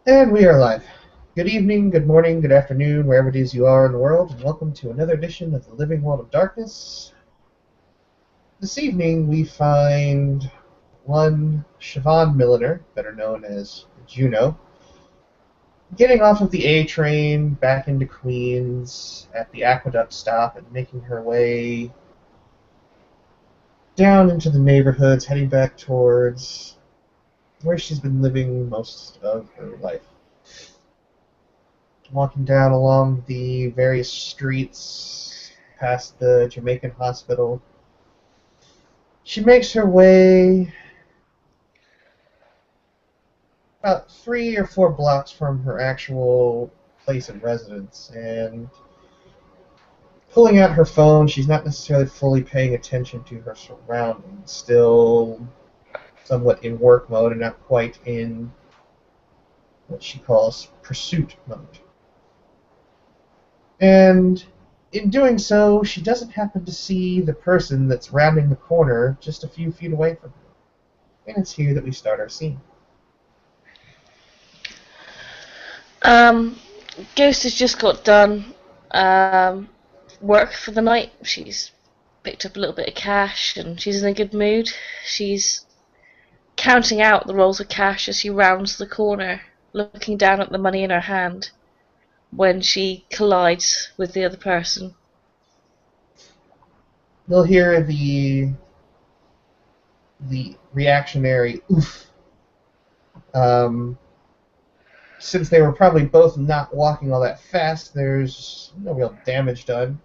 And we are live. Good evening, good morning, good afternoon, wherever it is you are in the world, and welcome to another edition of the Living World of Darkness. This evening we find one Siobhan Milliner, better known as Juno, getting off of the A train back into Queens at the Aqueduct stop and making her way down into the neighborhoods, heading back towards where she's been living most of her life. Walking down along the various streets past the Jamaican hospital. She makes her way about 3 or 4 blocks from her actual place of residence, and pulling out her phone, she's not necessarily fully paying attention to her surroundings, still somewhat in work mode and not quite in what she calls pursuit mode. And in doing so, she doesn't happen to see the person that's rounding the corner just a few feet away from her. And it's here that we start our scene. Um, Ghost has just got done work for the night. She's picked up a little bit of cash and she's in a good mood. She's counting out the rolls of cash as she rounds the corner, looking down at the money in her hand when she collides with the other person. You'll hear the reactionary oof. Since they were probably both not walking all that fast, there's no real damage done.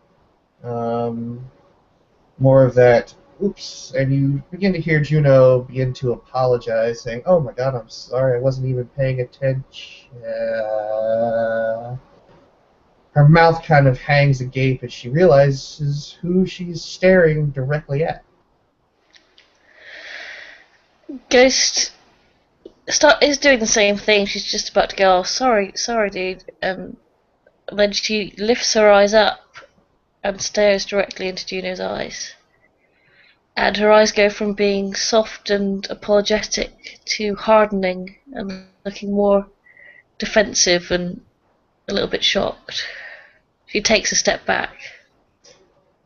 Um, More of that oops, and you begin to hear Juno begin to apologize, saying, "Oh my God, I'm sorry, I wasn't even paying attention." Her mouth kind of hangs agape as she realizes who she's staring directly at. Ghost is doing the same thing. She's just about to go, "Oh, sorry, dude," and then she lifts her eyes up and stares directly into Juno's eyes. And her eyes go from being soft and apologetic to hardening and looking more defensive and a little bit shocked. She takes a step back.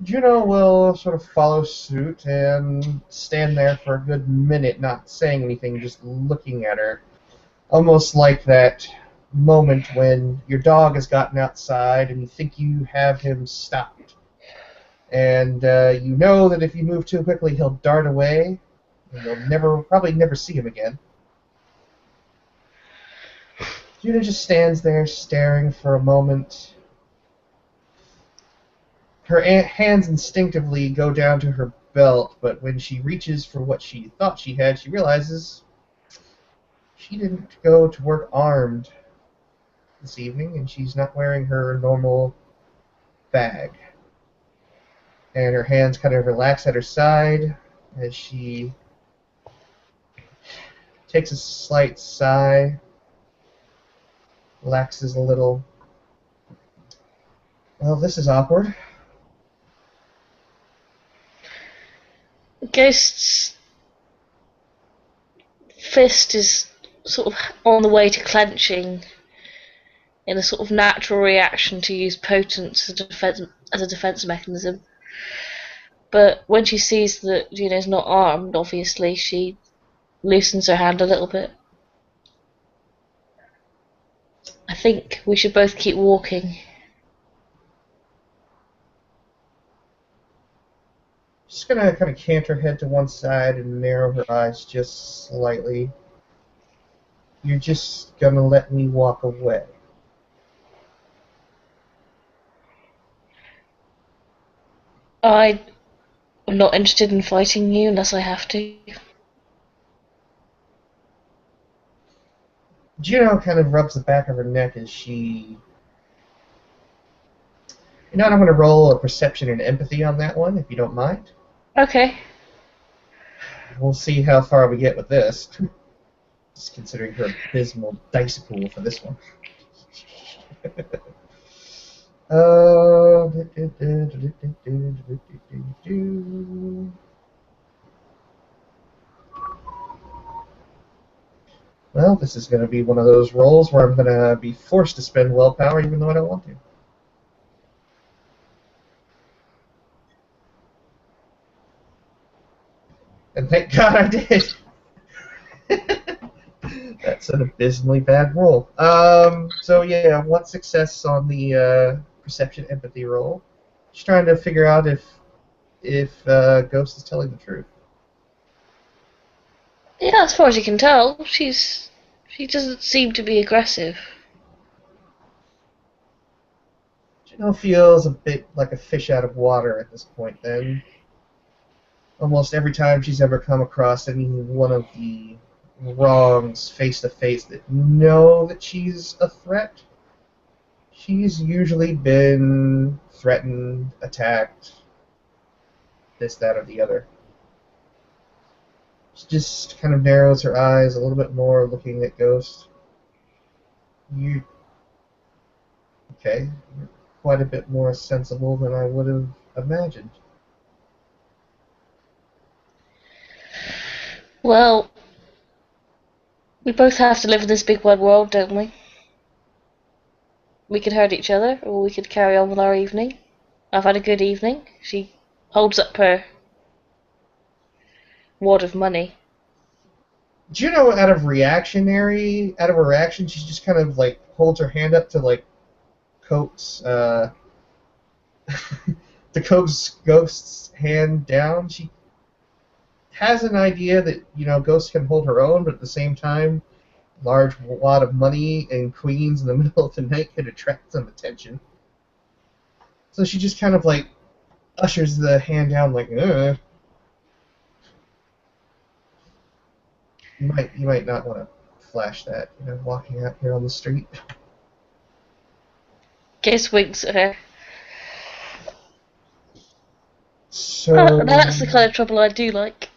Juno will sort of follow suit and stand there for a good minute, not saying anything, just looking at her. Almost like that moment when your dog has gotten outside and you think you have him stopped. And you know that if you move too quickly, he'll dart away, and you'll probably never see him again. Juno just stands there staring for a moment. Her hands instinctively go down to her belt, but when she reaches for what she thought she had, she realizes she didn't go to work armed this evening, and she's not wearing her normal bag. And her hands kind of relax at her side as she takes a slight sigh, relaxes a little. Well, this is awkward. Ghost's fist is sort of on the way to clenching in a sort of natural reaction to use potence as a defense mechanism. But when she sees that Juno's not armed, obviously, she loosens her hand a little bit. I think we should both keep walking. She's gonna kind of cant her head to one side and narrow her eyes just slightly. You're just gonna let me walk away. I'm not interested in fighting you unless I have to. Juno kind of rubs the back of her neck as she. You know what? I'm gonna roll a perception and empathy on that one, if you don't mind. Okay. We'll see how far we get with this. Just considering her abysmal dice pool for this one. uh, Well, this is going to be one of those rolls where I'm going to be forced to spend willpower even though I don't want to. And thank God I did. That's an abysmally bad roll. So yeah, one success on the perception empathy roll. Just trying to figure out if Ghost is telling the truth. Yeah, as far as you can tell, she doesn't seem to be aggressive. Juno feels a bit like a fish out of water at this point. Then, almost every time she's ever come across any one of the wrongs face to face that know that she's a threat, she's usually been threatened, attacked, this, that, or the other. She just kind of narrows her eyes a little bit more, looking at Ghost. You, okay? You're quite a bit more sensible than I would have imagined. Well, we both have to live in this big wide world, don't we? We could hurt each other, or we could carry on with our evening. I've had a good evening. She holds up her wad of money. Juno, out of her reaction, she just kind of like holds her hand up to like coax to coax Ghost's hand down. She has an idea that Ghost can hold her own, but at the same time, large wad of money and queens in the middle of the night could attract some attention. So she just kind of like ushers the hand down, like, Ugh. You might not want to flash that, walking out here on the street. Ghost winks at her. So, That's the kind of trouble I do like.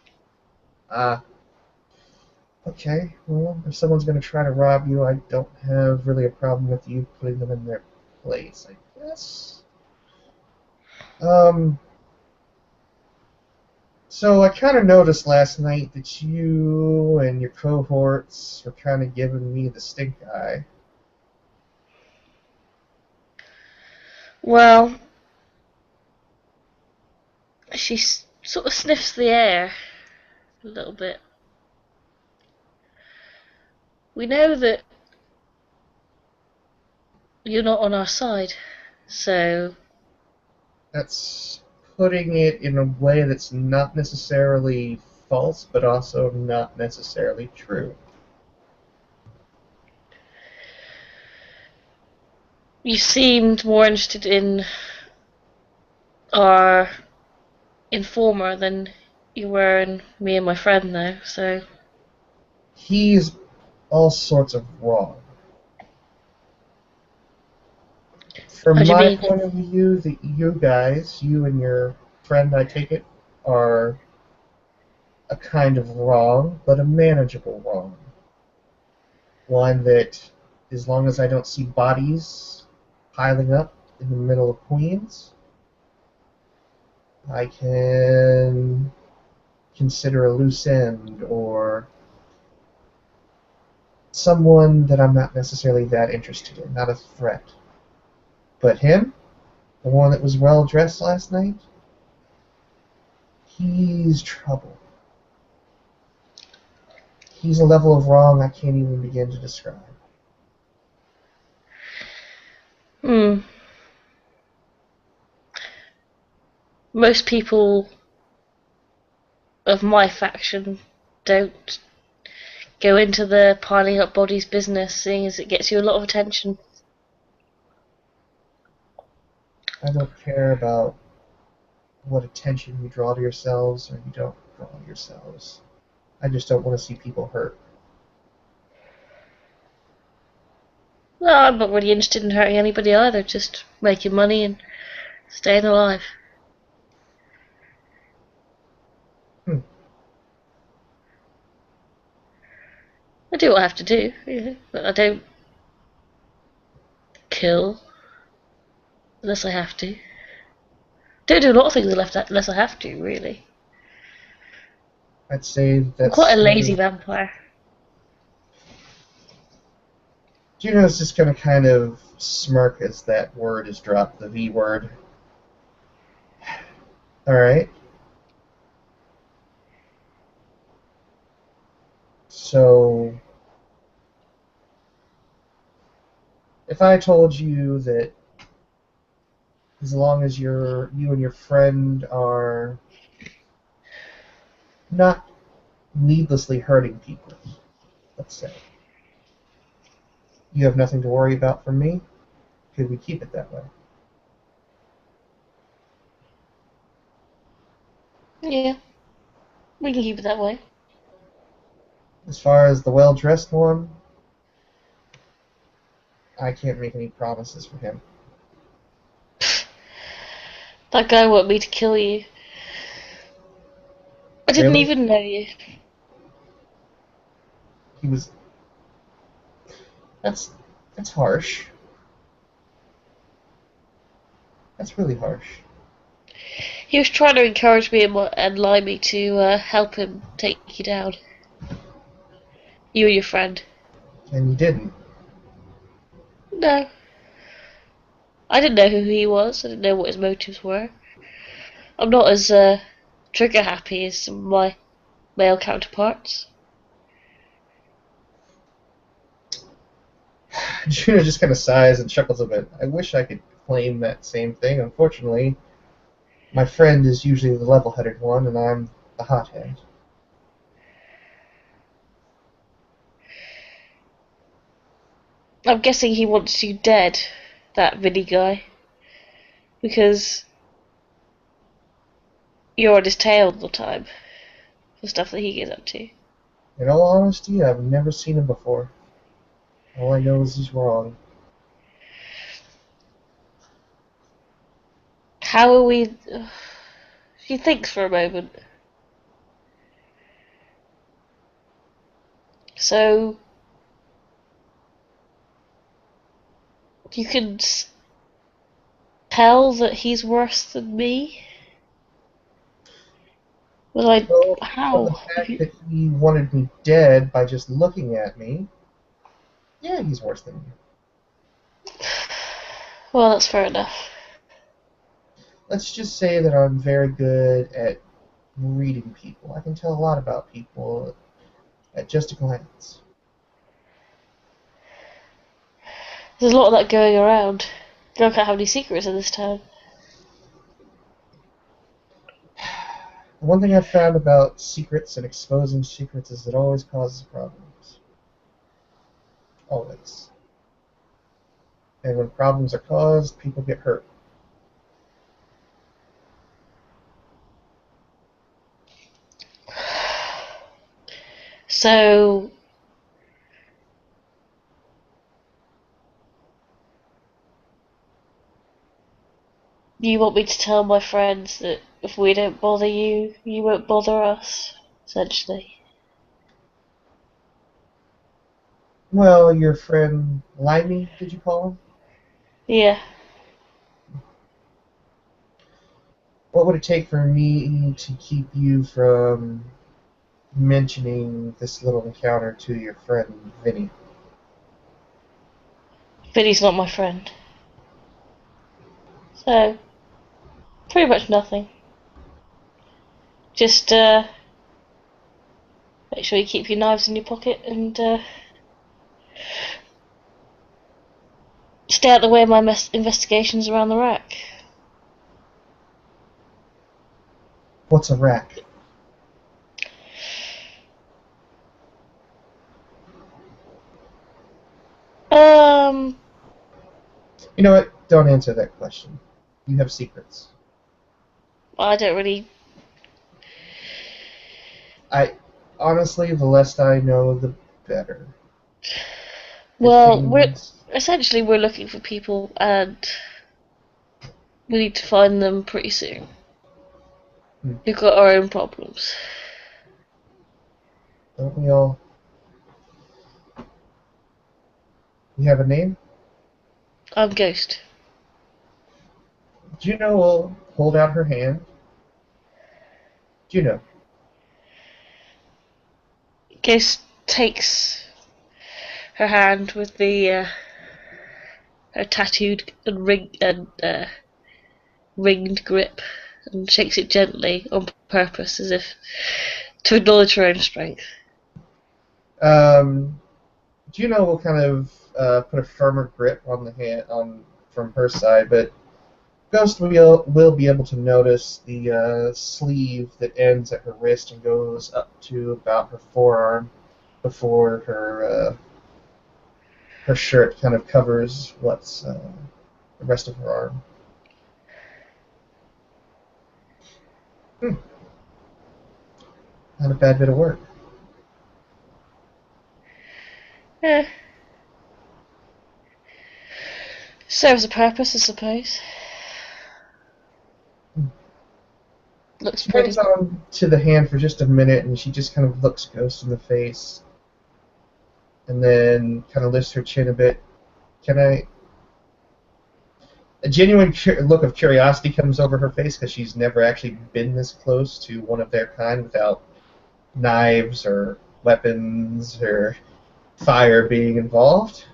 okay, well, if someone's going to try to rob you, I don't have really a problem with you putting them in their place, I guess. So I kind of noticed last night that you and your cohorts were kind of giving me the stink eye. Well, she sort of sniffs the air a little bit. We know that you're not on our side, so That's putting it in a way that's not necessarily false, but also not necessarily true. you seemed more interested in our informer than you were in me and my friend now, so He's all sorts of wrong. how From do you my mean? point of view, you guys, you and your friend, I take it, are a kind of wrong, but a manageable wrong. One that, as long as I don't see bodies piling up in the middle of Queens, I can consider a loose end or someone that I'm not necessarily that interested in, not a threat. But him, the one that was well dressed last night, he's trouble. He's a level of wrong I can't even begin to describe. Hmm. Most people of my faction don't go into the piling up bodies business, seeing as it gets you a lot of attention. I don't care about what attention you draw to yourselves or you don't draw to yourselves. I just don't want to see people hurt. No, I'm not really interested in hurting anybody either, just making money and staying alive. Hmm. I do what I have to do, but I don't kill unless I have to. Don't do a lot of things unless I have to, really. I'd say I'm that's quite a sort lazy of vampire. Juno's just gonna kind of smirk as that word is dropped, the V word. Alright. So, if I told you that as long as you and your friend are not needlessly hurting people, let's say, you have nothing to worry about from me, could we keep it that way? Yeah, we can keep it that way. As far as the well-dressed one, I can't make any promises for him. That guy wanted me to kill you. I didn't Really? even know you. He was. That's that's harsh. That's really harsh. He was trying to encourage me and lie me to help him take you down. You and your friend. And you didn't. No. I didn't know who he was. I didn't know what his motives were. I'm not as trigger happy as some of my male counterparts. Juno just kind of sighs and chuckles a bit. I wish I could claim that same thing. Unfortunately, my friend is usually the level-headed one, and I'm the hothead. I'm guessing he wants you dead, that Vinny guy. Because you're on his tail all the time for stuff that he gets up to. In all honesty, I've never seen him before. All I know is he's wrong. How are we... She thinks for a moment. So... You can tell that he's worse than me? Well, Well, from the how? fact that he wanted me dead by just looking at me, yeah, he's worse than you. Well, that's fair enough. Let's just say that I'm very good at reading people. I can tell a lot about people at just a glance. There's a lot of that going around. You can't have any secrets in this town. The one thing I've found about secrets and exposing secrets is it always causes problems. Always. And when problems are caused, people get hurt. So, you want me to tell my friends that if we don't bother you, you won't bother us, essentially. Well, your friend Limey, did you call him? Yeah. What would it take for me to keep you from mentioning this little encounter to your friend Vinny? But he's not my friend. So, pretty much nothing. Just make sure you keep your knives in your pocket and stay out the way of my investigations around the rack. What's a rack? Um, You know what? Don't answer that question. You have secrets. I don't really. I honestly, the less I know, the better. If Well, we're things, essentially we're looking for people, and we need to find them pretty soon. hmm, We've got our own problems. don't we all? You have a name? I'm Ghost. Juno will hold out her hand. Juno. Ghost takes her hand with the her tattooed and ringed grip, and shakes it gently on purpose, as if to acknowledge her own strength. Juno will kind of put a firmer grip on the hand from her side, but Ghost will be able to notice the sleeve that ends at her wrist and goes up to about her forearm before her shirt kind of covers what's the rest of her arm. Not a bad bit of work. Eh. Serves a purpose, I suppose. Looks She pretty. hangs on to the hand for just a minute, and she just kind of looks Ghost in the face, and then kind of lifts her chin a bit. A genuine look of curiosity comes over her face because she's never actually been this close to one of their kind without knives or weapons or fire being involved.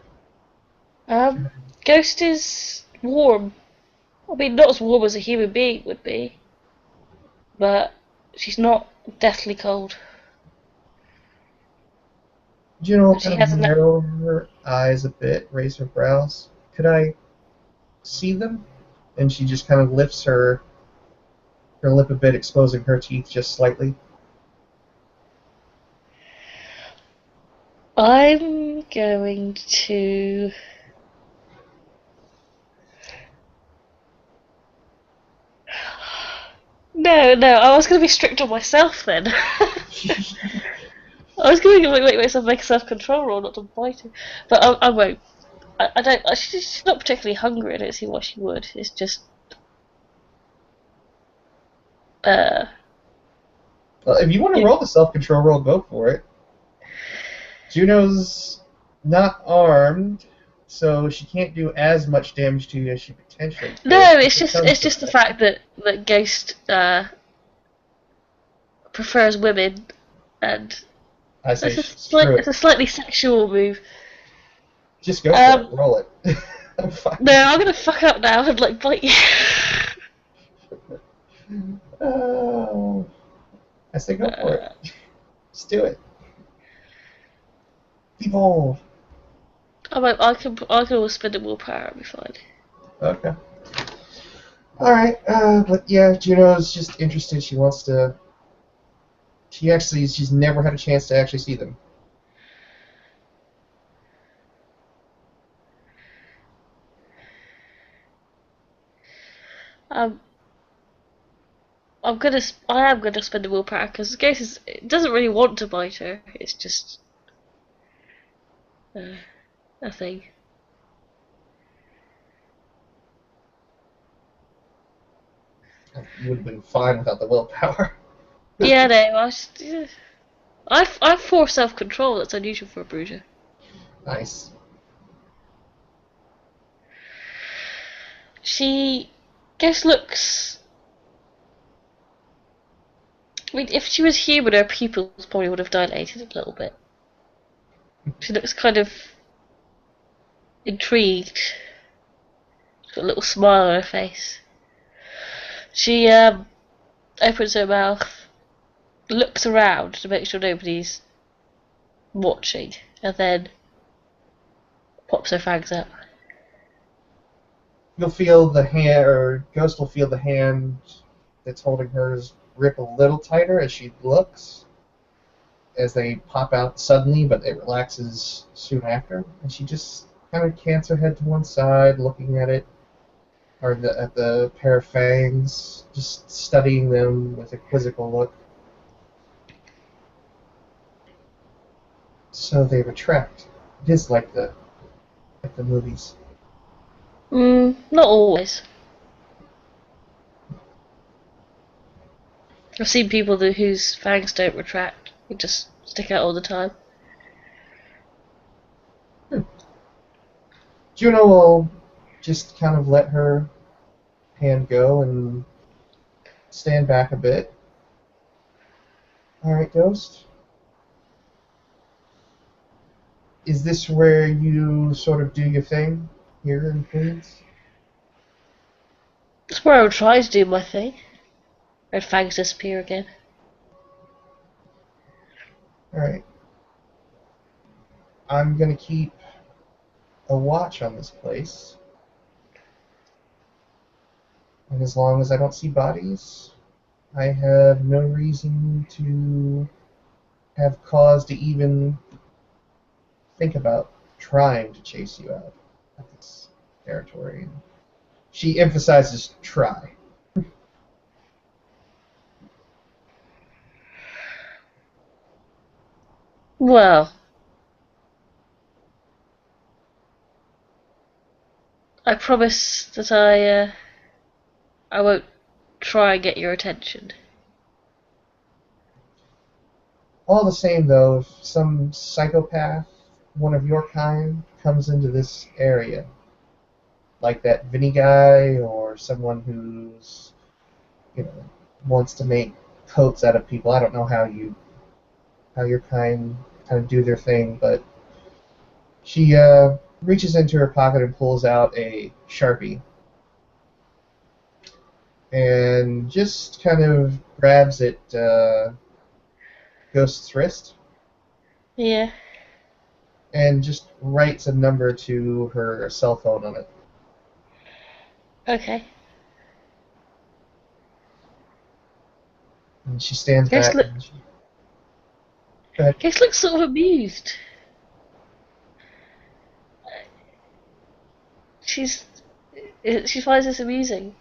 Ghost is warm. I mean, not as warm as a human being would be, but she's not deathly cold. Juno will She kind of has narrow her eyes a bit, raise her brows. Could I see them? And she just kind of lifts her lip a bit, exposing her teeth just slightly. I'm going to. No, I was going to be strict on myself then. I was going to make myself make a self-control roll not to bite her, but I won't. I don't. She's not particularly hungry. I don't see why she would. It's just. Well, if you want to Yeah. roll the self-control roll, go for it. Juno's not armed, so she can't do as much damage to you as she potentially could. No, it's just the fact that Ghost prefers women, and I say it's screw a it. slightly sexual move. Just go for it. Roll it. I'm fine. No, I'm gonna fuck up now and like bite you. I say go for it. Just do it. Be bold. I can always spend a willpower. It'll be fine. Okay. Alright, but yeah, Juno's just interested. She wants to. She's never had a chance to actually see them. Um, I am gonna spend a willpower because Ghost it doesn't really want to bite her. It's just a thing. You would have been fine without the willpower. Yeah, no, I've 4 self-control. That's unusual for a bruiser. Nice. She Ghost looks. I mean, if she was human, her pupils probably would have dilated a little bit. She looks kind of intrigued. She's got a little smile on her face. She opens her mouth, looks around to make sure nobody's watching, and then pops her fangs up. You'll feel the hand, or Ghost will feel the hand that's holding hers grip a little tighter as she looks, as they pop out suddenly, but it relaxes soon after, and she just kind of cants her head to one side, looking at it, or at the pair of fangs, just studying them with a quizzical look. So they retract. It is like the movies. Not always. I've seen people whose fangs don't retract; they just stick out all the time. Juno will just kind of let her hand go and stand back a bit. Alright, Ghost. Is this where you sort of do your thing here in Queens? That's where I would try to do my thing. Red fangs disappear again. Alright. I'm gonna keep a watch on this place. And as long as I don't see bodies, I have no reason to have cause to even think about trying to chase you out of this territory. She emphasizes try. Well, I promise that I won't try and get your attention. All the same, though, if some psychopath, one of your kind, comes into this area, like that Vinny guy, or someone who's, wants to make coats out of people. I don't know how your kind of do their thing, but she reaches into her pocket and pulls out a Sharpie and just kind of grabs it Ghost's wrist Yeah. and just writes a number to her cell phone on it. Okay. And she stands Ghost back look. and go ahead. Ghost looks sort of amused. She's. She finds this amusing.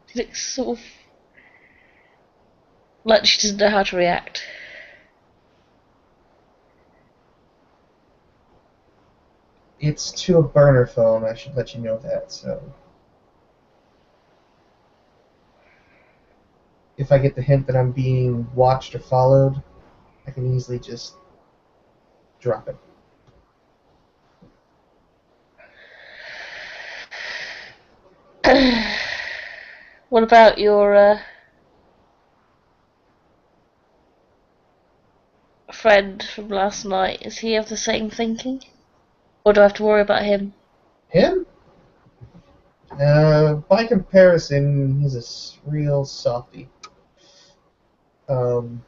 She looks sort of like she doesn't know how to react. It's to a burner phone, I should let you know that, so if I get the hint that I'm being watched or followed, I can easily just drop it. What about your friend from last night? Is he of the same thinking? Or do I have to worry about him? Him? By comparison, he's a real softy. Um,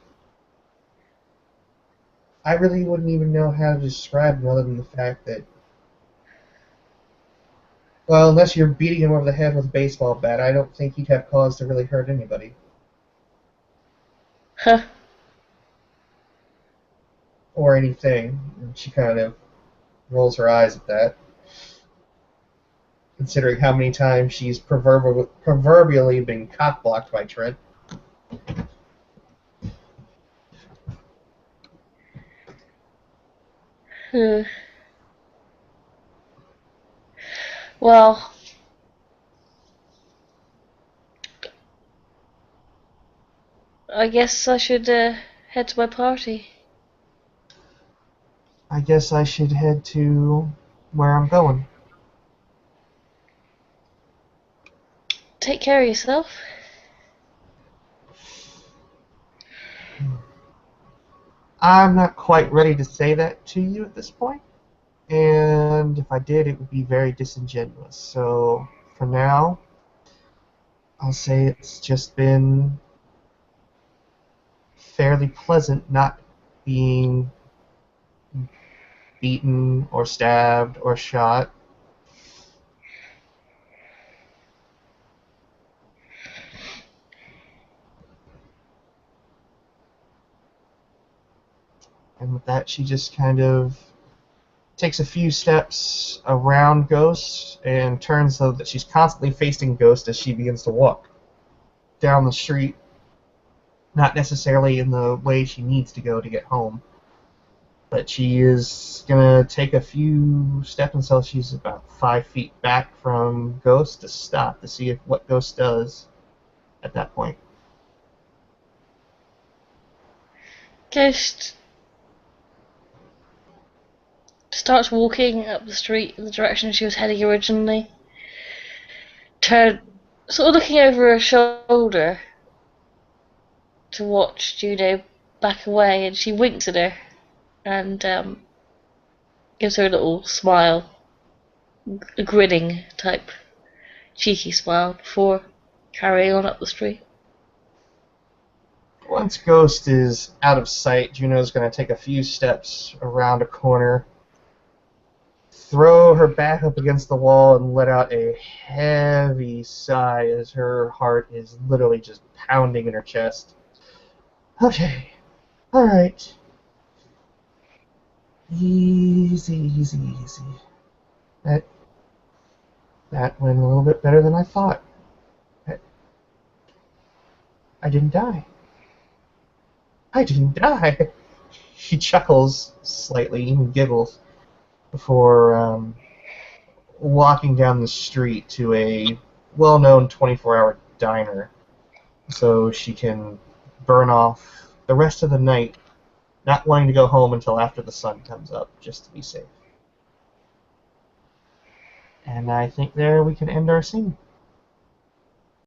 I really wouldn't even know how to describe him other than the fact that, well, unless you're beating him over the head with a baseball bat, I don't think he'd have cause to really hurt anybody. Huh. Or anything. And she kind of rolls her eyes at that, considering how many times she's proverbially been cock-blocked by Trent. Hmm. Well, I guess I should head to my party. I guess I should head to where I'm going. Take care of yourself. I'm not quite ready to say that to you at this point, and if I did, it would be very disingenuous. So, for now, I'll say it's just been fairly pleasant not being beaten or stabbed or shot. And with that, she just kind of takes a few steps around Ghost and turns so that she's constantly facing Ghost as she begins to walk down the street, not necessarily in the way she needs to go to get home. But she is going to take a few steps until she's about 5 feet back from Ghost to stop to see what Ghost does at that point. Ghost starts walking up the street in the direction she was heading originally. Sort of looking over her shoulder to watch Juno back away, and she winks at her. And Gives her a little smile, a grinning type, cheeky smile before carrying on up the street. Once Ghost is out of sight, Juno's going to take a few steps around a corner, throw her back up against the wall, and let out a heavy sigh as her heart is literally just pounding in her chest. Okay, alright. Easy, easy, easy. That went a little bit better than I thought. I didn't die. I didn't die. She chuckles slightly and giggles before walking down the street to a well-known 24-hour diner so she can burn off the rest of the night, not wanting to go home until after the sun comes up, just to be safe. And I think there we can end our scene.